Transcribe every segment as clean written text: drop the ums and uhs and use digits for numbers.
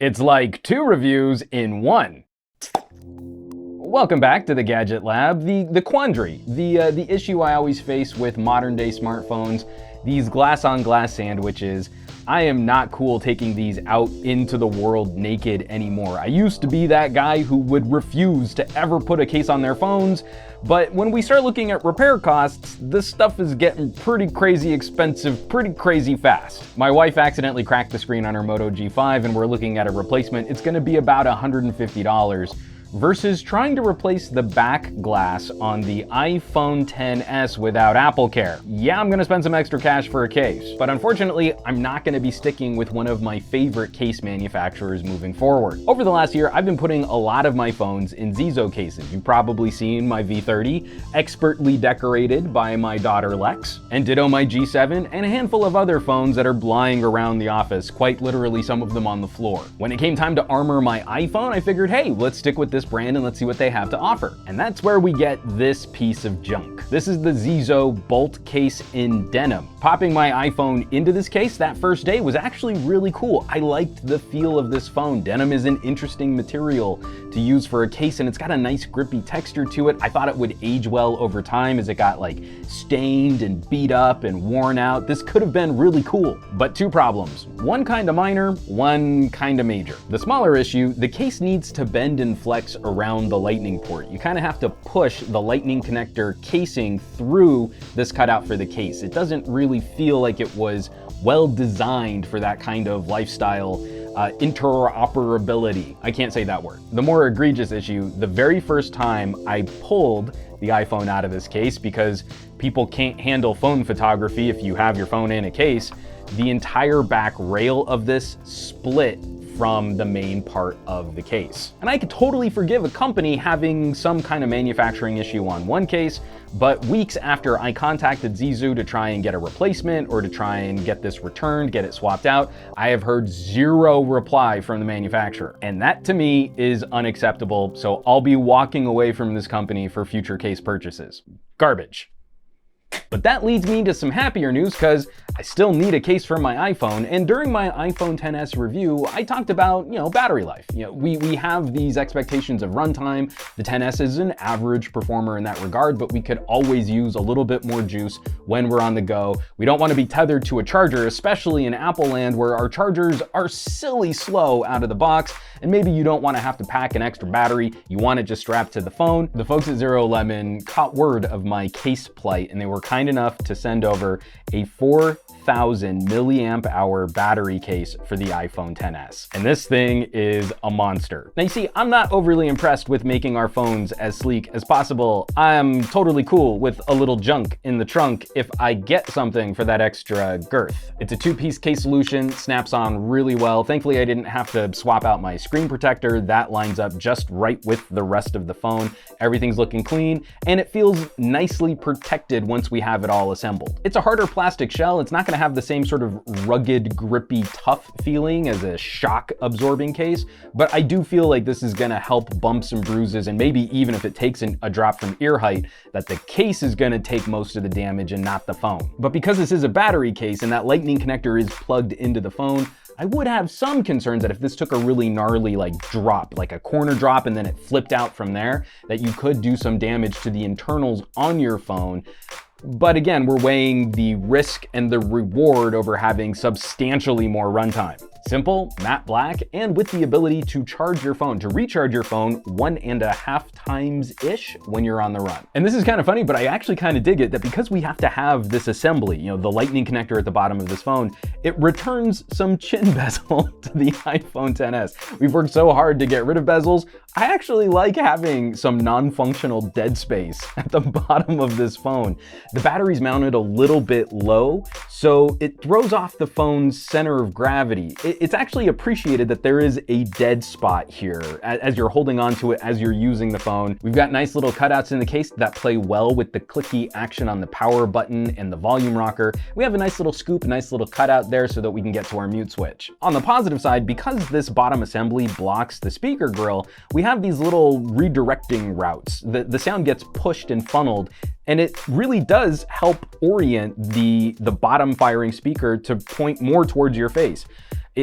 It's like 2 reviews in 1. Welcome back to the Gadget Lab. The quandary, the issue I always face with modern day smartphones, these glass-on-glass sandwiches. I am not cool taking these out into the world naked anymore. I used to be that guy who would refuse to ever put a case on their phones, but when we start looking at repair costs, this stuff is getting pretty crazy expensive, pretty crazy fast. My wife accidentally cracked the screen on her Moto G5 and we're looking at a replacement. It's gonna be about $150. Versus trying to replace the back glass on the iPhone XS without AppleCare. Yeah, I'm gonna spend some extra cash for a case, but unfortunately, I'm not gonna be sticking with one of my favorite case manufacturers moving forward. Over the last year, I've been putting a lot of my phones in Zizo cases. You've probably seen my V30, expertly decorated by my daughter Lex, and ditto my G7, and a handful of other phones that are lying around the office, quite literally some of them on the floor. When it came time to armor my iPhone, I figured, hey, let's stick with this brand and let's see what they have to offer. And that's where we get this piece of junk. This is the Zizo bolt case in denim. Popping my iPhone into this case that first day was actually really cool. I liked the feel of this phone. Denim is an interesting material to use for a case and it's got a nice grippy texture to it. I thought it would age well over time as it got like stained and beat up and worn out. This could have been really cool, but 2 problems. One kind of minor, one kind of major. The smaller issue, the case needs to bend and flex around the lightning port. You kind of have to push the lightning connector casing through this cutout for the case. It doesn't really feel like it was well designed for that kind of lifestyle interoperability. I can't say that word. The more egregious issue, the very first time I pulled the iPhone out of this case, because people can't handle phone photography if you have your phone in a case, the entire back rail of this split from the main part of the case. And I could totally forgive a company having some kind of manufacturing issue on one case, but weeks after I contacted Zizo to try and get a replacement or to try and get this returned, get it swapped out, I have heard 0 reply from the manufacturer. And that to me is unacceptable, so I'll be walking away from this company for future case purchases. Garbage. But that leads me to some happier news because I still need a case for my iPhone, and during my iPhone XS review, I talked about, battery life. We have these expectations of runtime. The XS is an average performer in that regard, but we could always use a little bit more juice when we're on the go. We don't want to be tethered to a charger, especially in Apple land where our chargers are silly slow out of the box, and maybe you don't want to have to pack an extra battery. You want it just strapped to the phone. The folks at ZeroLemon caught word of my case plight, and they were kind enough to send over a 4,000 milliamp hour battery case for the iPhone XS. And this thing is a monster. Now you see, I'm not overly impressed with making our phones as sleek as possible. I'm totally cool with a little junk in the trunk if I get something for that extra girth. It's a 2-piece case solution, snaps on really well. Thankfully, I didn't have to swap out my screen protector. That lines up just right with the rest of the phone. Everything's looking clean, and it feels nicely protected once we have it all assembled. It's a harder plastic shell. It's not gonna have the same sort of rugged, grippy, tough feeling as a shock absorbing case, but I do feel like this is gonna help bumps and bruises, and maybe even if it takes a drop from ear height, that the case is gonna take most of the damage and not the phone. But because this is a battery case and that lightning connector is plugged into the phone, I would have some concerns that if this took a really gnarly drop, like a corner drop, and then it flipped out from there, that you could do some damage to the internals on your phone. But again, we're weighing the risk and the reward over having substantially more runtime. Simple, matte black, and with the ability to charge your phone, to recharge your phone 1.5 times-ish when you're on the run. And this is kind of funny, but I actually kind of dig it that because we have to have this assembly, the lightning connector at the bottom of this phone, it returns some chin bezel to the iPhone XS. We've worked so hard to get rid of bezels. I actually like having some non-functional dead space at the bottom of this phone. The battery's mounted a little bit low, so it throws off the phone's center of gravity. It's actually appreciated that there is a dead spot here as you're holding onto it, as you're using the phone. We've got nice little cutouts in the case that play well with the clicky action on the power button and the volume rocker. We have a nice little scoop, a nice little cutout there so that we can get to our mute switch. On the positive side, because this bottom assembly blocks the speaker grill, we have these little redirecting routes. The sound gets pushed and funneled, and it really does help orient the bottom firing speaker to point more towards your face.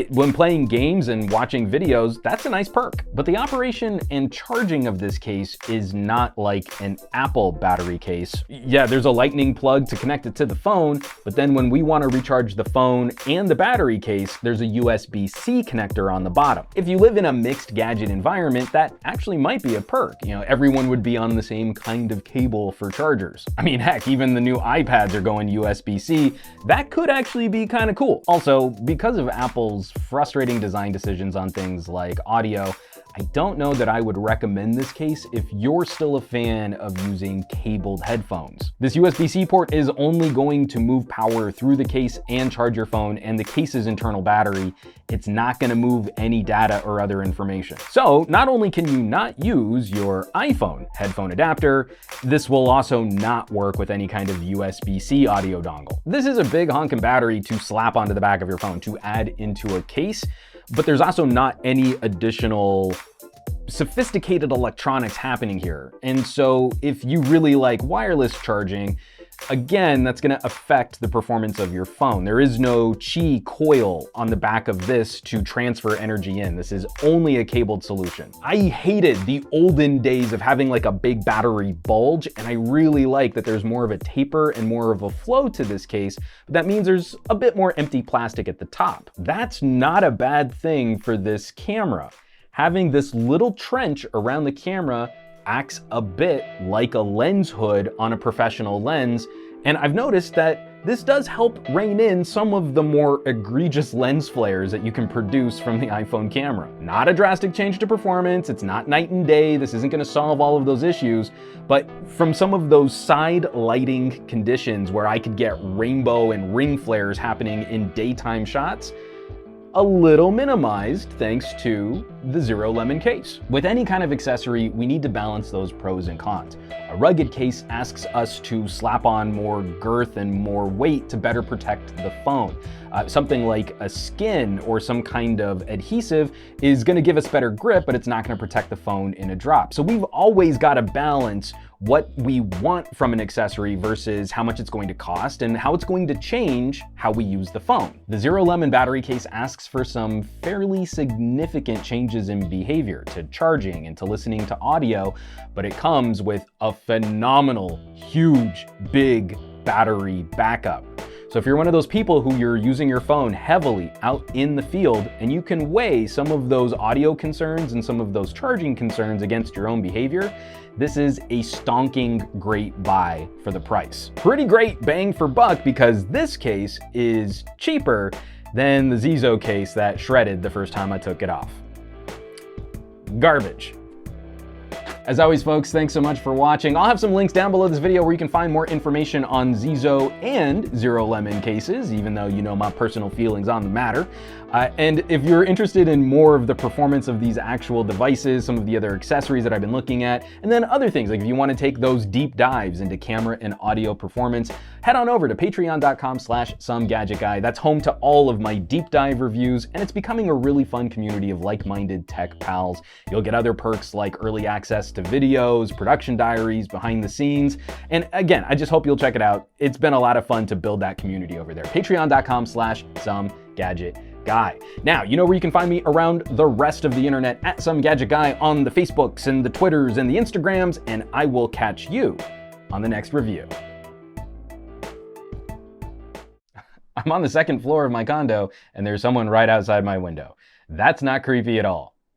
When playing games and watching videos, that's a nice perk. But the operation and charging of this case is not like an Apple battery case. Yeah, there's a lightning plug to connect it to the phone, but then when we want to recharge the phone and the battery case, there's a USB-C connector on the bottom. If you live in a mixed gadget environment, that actually might be a perk. You know, everyone would be on the same kind of cable for chargers. I mean, heck, even the new iPads are going USB-C. That could actually be kind of cool. Also, because of Apple's frustrating design decisions on things like audio, I don't know that I would recommend this case if you're still a fan of using cabled headphones. This USB-C port is only going to move power through the case and charge your phone and the case's internal battery. It's not going to move any data or other information. So not only can you not use your iPhone headphone adapter, this will also not work with any kind of USB-C audio dongle. This is a big honkin' battery to slap onto the back of your phone to add into a case, but there's also not any additional sophisticated electronics happening here. And so if you really like wireless charging, again, that's going to affect the performance of your phone. There is no Qi coil on the back of this to transfer energy in. This is only a cabled solution. I hated the olden days of having like a big battery bulge, and I really like that there's more of a taper and more of a flow to this case, but that means there's a bit more empty plastic at the top. That's not a bad thing for this camera. Having this little trench around the camera acts a bit like a lens hood on a professional lens, and I've noticed that this does help rein in some of the more egregious lens flares that you can produce from the iPhone camera. Not a drastic change to performance, it's not night and day, this isn't going to solve all of those issues, but from some of those side lighting conditions where I could get rainbow and ring flares happening in daytime shots, a little minimized thanks to the ZeroLemon case. With any kind of accessory, we need to balance those pros and cons. A rugged case asks us to slap on more girth and more weight to better protect the phone. Something like a skin or some kind of adhesive is going to give us better grip, but it's not going to protect the phone in a drop. So we've always got to balance what we want from an accessory versus how much it's going to cost and how it's going to change how we use the phone. The ZeroLemon battery case asks for some fairly significant changes in behavior to charging and to listening to audio, but it comes with a phenomenal, huge, big battery backup. So if you're one of those people who you're using your phone heavily out in the field and you can weigh some of those audio concerns and some of those charging concerns against your own behavior, this is a stonking great buy for the price. Pretty great bang for buck because this case is cheaper than the Zizo case that shredded the first time I took it off. Garbage. As always, folks, thanks so much for watching. I'll have some links down below this video where you can find more information on Zizo and ZeroLemon cases, even though you know my personal feelings on the matter. And if you're interested in more of the performance of these actual devices, some of the other accessories that I've been looking at, and then other things, like if you want to take those deep dives into camera and audio performance, head on over to patreon.com/SomeGadgetGuy. That's home to all of my deep dive reviews, and it's becoming a really fun community of like-minded tech pals. You'll get other perks like early access to videos, production diaries, behind the scenes, and again, I just hope you'll check it out. It's been a lot of fun to build that community over there. Patreon.com/SomeGadgetGuy. Now, you know where you can find me around the rest of the internet at SomeGadgetGuy on the Facebooks and the Twitters and the Instagrams, and I will catch you on the next review. I'm on the second floor of my condo and there's someone right outside my window. That's not creepy at all.